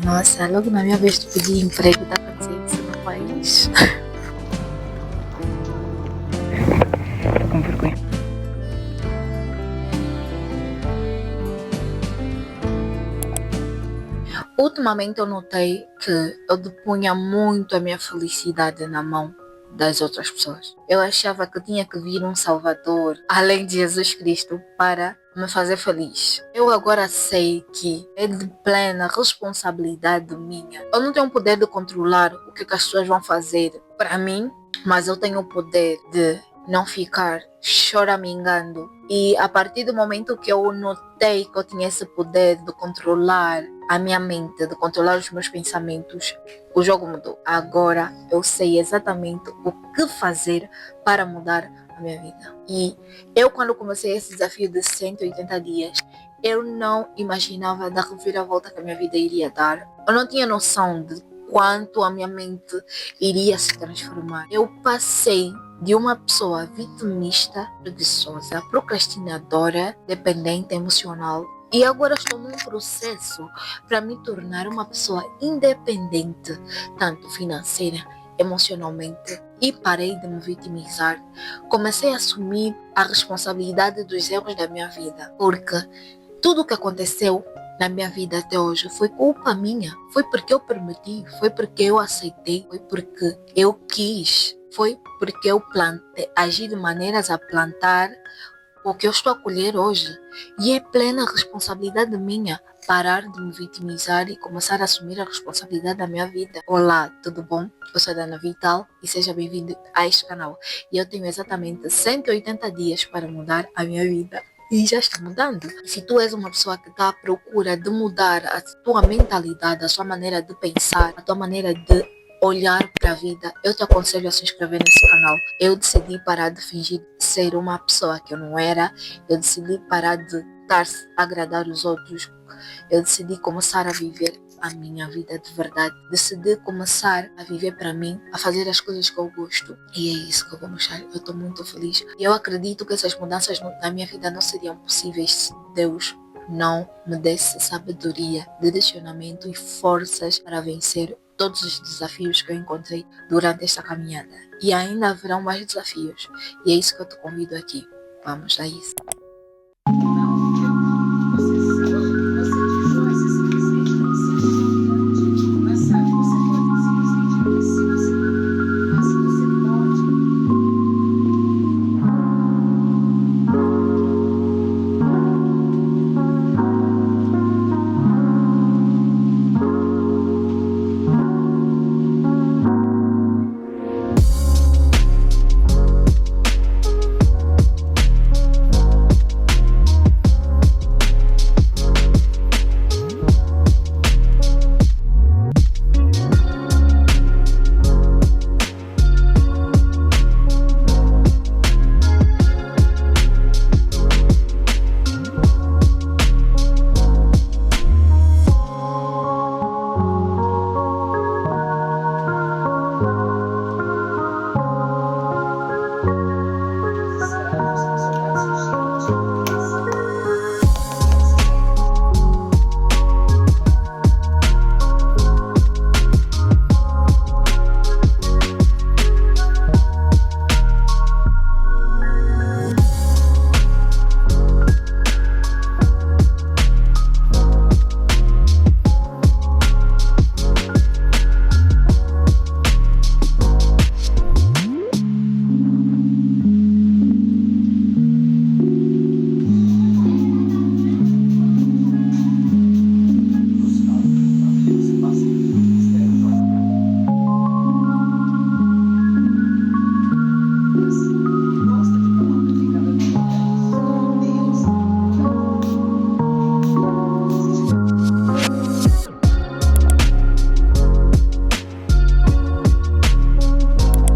Nossa, logo na minha vez de pedir emprego, tá acontecendo isso no país. Com vergonha. Ultimamente eu notei que eu depunha muito a minha felicidade na mão das outras pessoas. Eu achava que tinha que vir um Salvador, além de Jesus Cristo, para me fazer feliz. Eu agora sei que é de plena responsabilidade minha. Eu não tenho o poder de controlar o que as pessoas vão fazer para mim, mas eu tenho o poder de não ficar choramingando. E a partir do momento que eu notei que eu tinha esse poder de controlar a minha mente, de controlar os meus pensamentos, o jogo mudou. Agora eu sei exatamente o que fazer para mudar a minha vida. E eu, quando comecei esse desafio de 180 dias, eu não imaginava da reviravolta que a minha vida iria dar. Eu não tinha noção de quanto a minha mente iria se transformar. Eu passei de uma pessoa vitimista, preguiçosa, procrastinadora, dependente emocional, e agora estou num processo para me tornar uma pessoa independente, tanto financeira, emocionalmente, e parei de me vitimizar. Comecei a assumir a responsabilidade dos erros da minha vida, porque tudo o que aconteceu na minha vida até hoje foi culpa minha. Foi porque eu permiti, foi porque eu aceitei, foi porque eu quis, foi porque eu agi de maneiras a plantar o que eu estou a colher hoje. E é plena responsabilidade minha parar de me vitimizar e começar a assumir a responsabilidade da minha vida. Olá, tudo bom? Eu sou a Dana Vital e seja bem-vindo a este canal. E eu tenho exatamente 180 dias para mudar a minha vida. E já está mudando. Se tu és uma pessoa que está à procura de mudar a tua mentalidade, a sua maneira de pensar, a tua maneira de olhar para a vida, eu te aconselho a se inscrever nesse canal. Eu decidi parar de fingir ser uma pessoa que eu não era. Eu decidi parar de tentar agradar os outros. Eu decidi começar a viver a minha vida de verdade. Decidi começar a viver para mim, a fazer as coisas que eu gosto. E é isso que eu vou mostrar. Eu estou muito feliz. E eu acredito que essas mudanças na minha vida não seriam possíveis se Deus não me desse sabedoria, direcionamento e forças para vencer todos os desafios que eu encontrei durante esta caminhada. E ainda haverão mais desafios. E é isso que eu te convido aqui. Vamos a isso.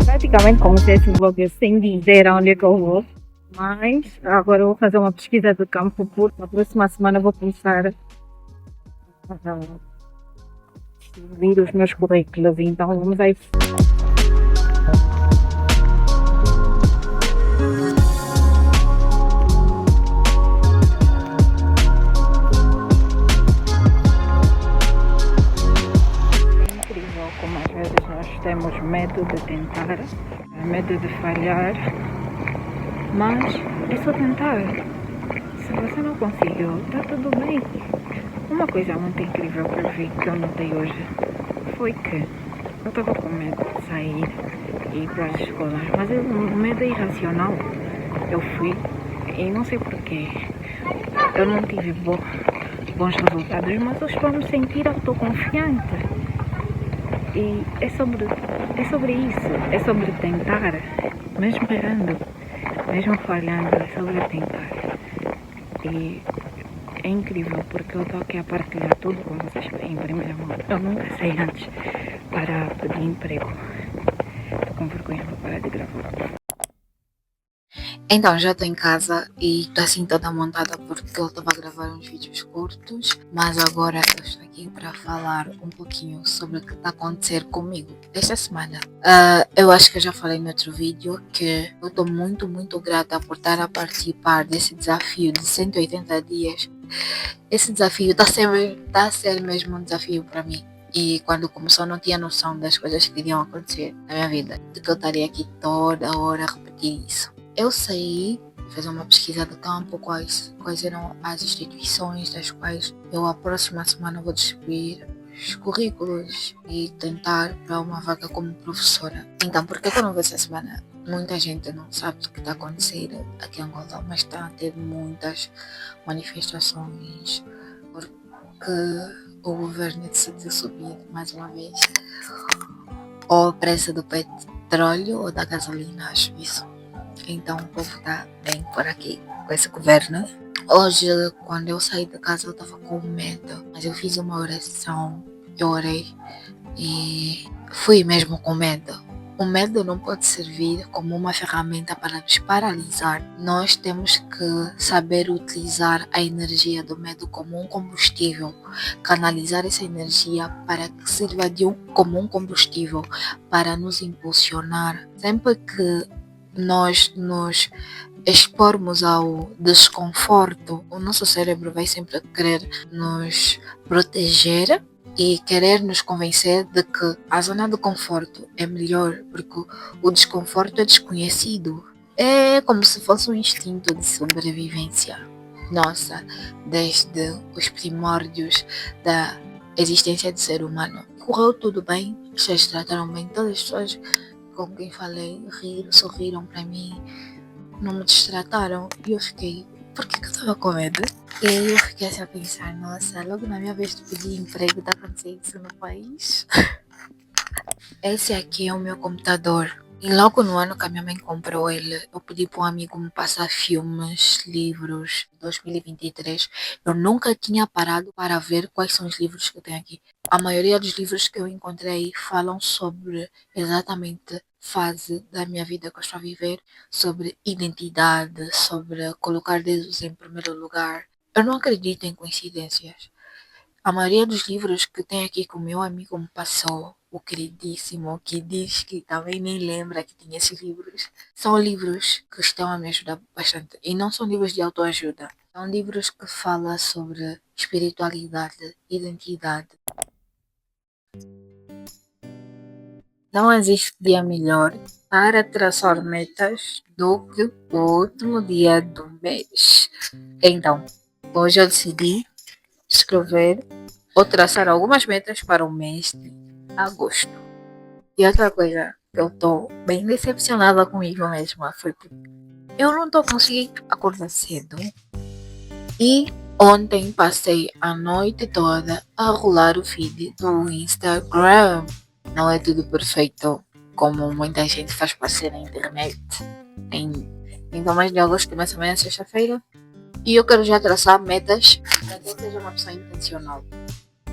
Praticamente comecei esse vlog sem dizer aonde é que eu vou, mas agora eu vou fazer uma pesquisa de campo, porque na próxima semana eu vou começar a vir os meus currículos, então vamos aí. temos medo de tentar, medo de falhar, mas é só tentar. Se você não conseguiu, tá tudo bem. Uma coisa muito incrível que eu vi, que eu notei hoje, foi que eu estava com medo de sair e ir para as escolas, mas o medo é irracional. Eu fui e não sei porquê. Eu não tive bons resultados, mas eu estou a me sentir autoconfiante. E é sobre isso, é sobre tentar, mesmo errando, mesmo falhando, é sobre tentar. E é incrível porque eu estou aqui a partilhar tudo com vocês em primeira mão. Eu nunca sei antes para pedir emprego. Estou com vergonha, vou parar de gravar. Então, já estou em casa e estou assim toda montada porque eu estava a gravar uns vídeos curtos, mas agora eu estou aqui para falar um pouquinho sobre o que está a acontecer comigo esta semana. Eu acho que eu já falei no outro vídeo que eu estou muito grata por estar a participar desse desafio de 180 dias. Esse desafio está a ser mesmo um desafio para mim. E quando começou eu não tinha noção das coisas que iriam acontecer na minha vida, de que eu estaria aqui toda hora a repetir isso. Eu saí e fiz uma pesquisa de campo, quais eram as instituições das quais eu a próxima semana vou distribuir os currículos e tentar para uma vaga como professora. Então, por que eu não vou essa semana? Muita gente não sabe o que está acontecendo aqui em Angola, mas está a ter muitas manifestações porque o governo decidiu subir mais uma vez ou o preço do petróleo ou da gasolina, acho isso. Então o povo está bem por aqui com esse governo. Hoje, quando eu saí de casa, eu estava com medo, mas eu fiz uma oração, eu orei e fui mesmo com medo. O medo não pode servir como uma ferramenta para nos paralisar. Nós temos que saber utilizar a energia do medo como um combustível, canalizar essa energia para que sirva como um combustível para nos impulsionar. Sempre que nós nos expormos ao desconforto, o nosso cérebro vai sempre querer nos proteger e querer nos convencer de que a zona de conforto é melhor, porque o desconforto é desconhecido. É como se fosse um instinto de sobrevivência. Nossa, desde os primórdios da existência do ser humano. Correu tudo bem, vocês trataram bem, todas as pessoas com quem falei sorriram para mim, não me destrataram e eu fiquei, por que eu estava com medo? E aí eu fiquei assim a pensar, nossa, logo na minha vez de pedir emprego está acontecendo isso no país. Esse aqui é o meu computador. E logo no ano que a minha mãe comprou ele, eu pedi para um amigo me passar filmes, livros de 2023. Eu nunca tinha parado para ver quais são os livros que eu tenho aqui. A maioria dos livros que eu encontrei falam sobre exatamente fase da minha vida que eu estou a viver, sobre identidade, sobre colocar Deus em primeiro lugar. Eu não acredito em coincidências. A maioria dos livros que tem aqui que o meu amigo me passou, o queridíssimo, que diz que também nem lembra que tinha esses livros, são livros que estão a me ajudar bastante. E não são livros de autoajuda. São livros que falam sobre espiritualidade, identidade. Não existe dia melhor para traçar metas do que o último dia do mês. Então, hoje eu decidi escrever ou traçar algumas metas para o mês de agosto. E outra coisa que eu tô bem decepcionada comigo mesma foi que eu não tô conseguindo acordar cedo. E ontem passei a noite toda a rolar o feed do Instagram. Não é tudo perfeito como muita gente faz parecer na internet. Então, mais de agosto começa amanhã, sexta-feira. E eu quero já traçar metas para que eu seja uma pessoa intencional.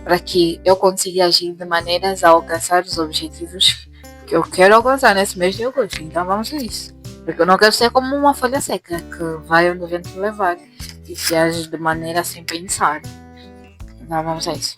Para que eu consiga agir de maneiras a alcançar os objetivos que eu quero alcançar nesse mês de agosto. Então vamos a isso. Porque eu não quero ser como uma folha seca que vai onde o vento levar e que age de maneira sem pensar. Então vamos a isso.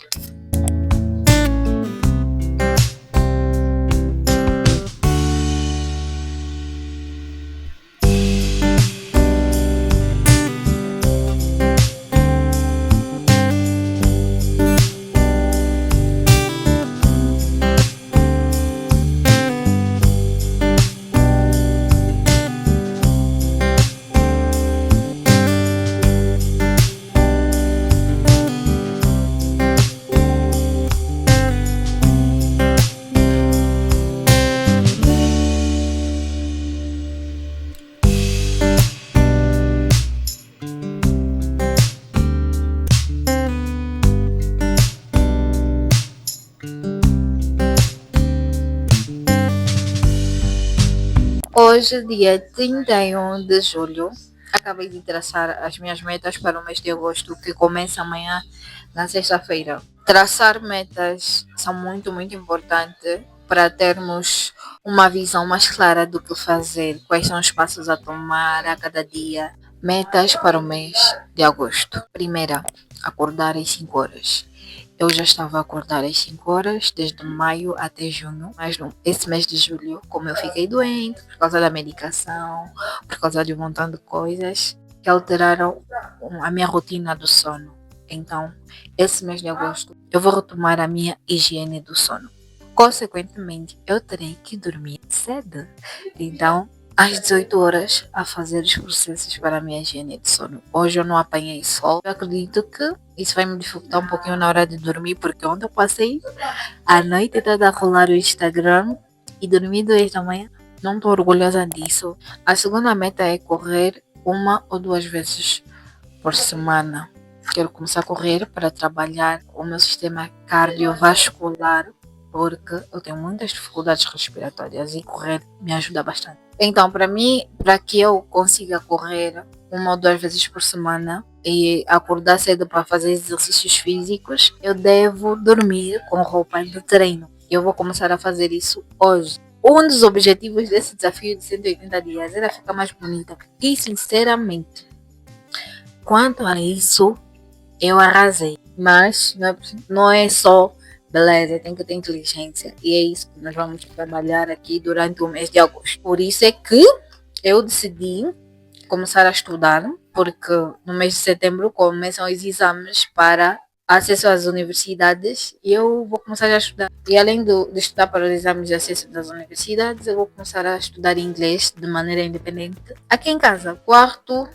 Hoje, dia 31 de julho, acabei de traçar as minhas metas para o mês de agosto, que começa amanhã, na sexta-feira. Traçar metas são muito importantes para termos uma visão mais clara do que fazer, quais são os passos a tomar a cada dia. Metas para o mês de agosto. Primeira, acordar às 5 horas. Eu já estava a acordar às 5 horas, desde maio até junho, mas esse mês de julho, como eu fiquei doente, por causa da medicação, por causa de um montão de coisas, que alteraram a minha rotina do sono. Então, esse mês de agosto, eu vou retomar a minha higiene do sono. Consequentemente, eu terei que dormir cedo. Então, às 18 horas, a fazer os processos para a minha higiene de sono. Hoje eu não apanhei sol. Eu acredito que isso vai me dificultar um pouquinho na hora de dormir, porque ontem eu passei a noite toda a rolar o Instagram e dormi 2 da manhã. Não estou orgulhosa disso. A segunda meta é correr 1 ou 2 vezes por semana. Quero começar a correr para trabalhar o meu sistema cardiovascular, porque eu tenho muitas dificuldades respiratórias e correr me ajuda bastante. Então, para mim, para que eu consiga correr 1 ou 2 vezes por semana e acordar cedo para fazer exercícios físicos, eu devo dormir com roupa de treino. Eu vou começar a fazer isso hoje. Um dos objetivos desse desafio de 180 dias era ficar mais bonita. E, sinceramente, quanto a isso, eu arrasei. Mas não é só beleza, tem que ter inteligência. E é isso que nós vamos trabalhar aqui durante o mês de agosto. Por isso é que eu decidi começar a estudar, porque no mês de setembro começam os exames para acesso às universidades e eu vou começar a estudar. E além de estudar para os exames de acesso das universidades, eu vou começar a estudar inglês de maneira independente aqui em casa. Quarto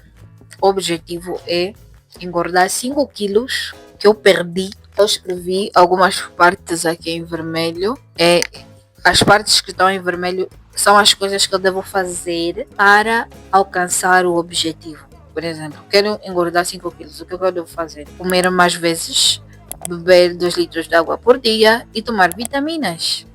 objetivo é engordar 5 quilos que eu perdi. Eu escrevi algumas partes aqui em vermelho. As partes que estão em vermelho são as coisas que eu devo fazer para alcançar o objetivo. Por exemplo, quero engordar 5 quilos. O que eu devo fazer? Comer mais vezes, beber 2 litros de água por dia e tomar vitaminas.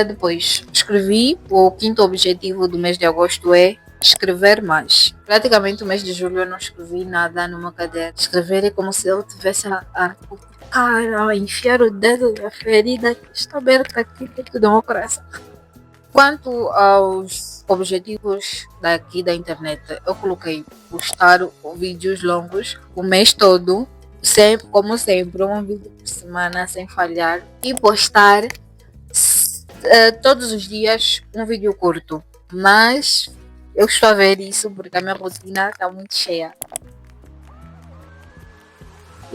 Depois, escrevi o quinto objetivo do mês de agosto é escrever mais. Praticamente o mês de julho eu não escrevi nada numa caderno. Escrever é como se eu tivesse a enfiar o dedo na ferida que está aberta aqui dentro do meu coração. Quanto aos objetivos daqui da internet, eu coloquei postar vídeos longos o mês todo, como sempre, um vídeo por semana sem falhar, e postar todos os dias um vídeo curto. Mas eu estou a ver isso porque a minha rotina está muito cheia.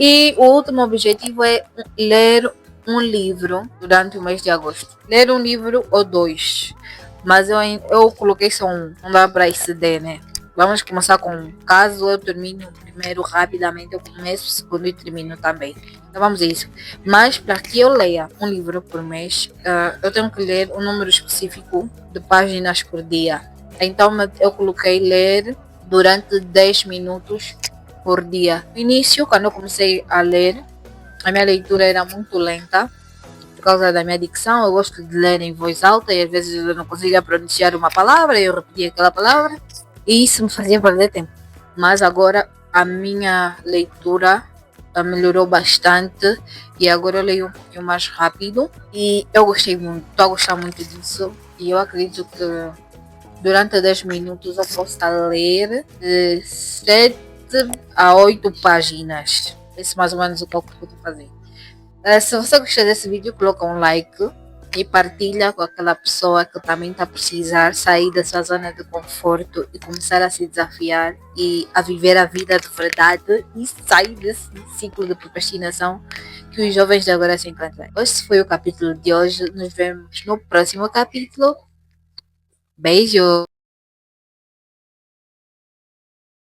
E o último objetivo é ler um livro durante o mês de agosto. Ler um livro ou 2. Mas eu coloquei só um. Não dá para exceder, né? Vamos começar com um. Caso eu termine o primeiro rapidamente, eu começo o segundo e termino também. Então vamos a isso. Mas para que eu leia um livro por mês, eu tenho que ler um número específico de páginas por dia. Então eu coloquei ler durante 10 minutos por dia. No início, quando eu comecei a ler, a minha leitura era muito lenta. Por causa da minha dicção, eu gosto de ler em voz alta e às vezes eu não conseguia pronunciar uma palavra, eu repetia aquela palavra e isso me fazia perder tempo. Mas agora a minha leitura melhorou bastante e agora eu leio um pouquinho mais rápido e eu gostei muito, estou a gostar muito disso e eu acredito que durante 10 minutos eu posso ler de 7 a 8 páginas. Esse é mais ou menos o cálculo que eu estou fazendo. Se você gostou desse vídeo, coloca um like e partilha com aquela pessoa que também está a precisar sair da sua zona de conforto e começar a se desafiar e a viver a vida de verdade e sair desse ciclo de procrastinação que os jovens de agora se encontram. Esse foi o capítulo de hoje. Nos vemos no próximo capítulo. Beijo!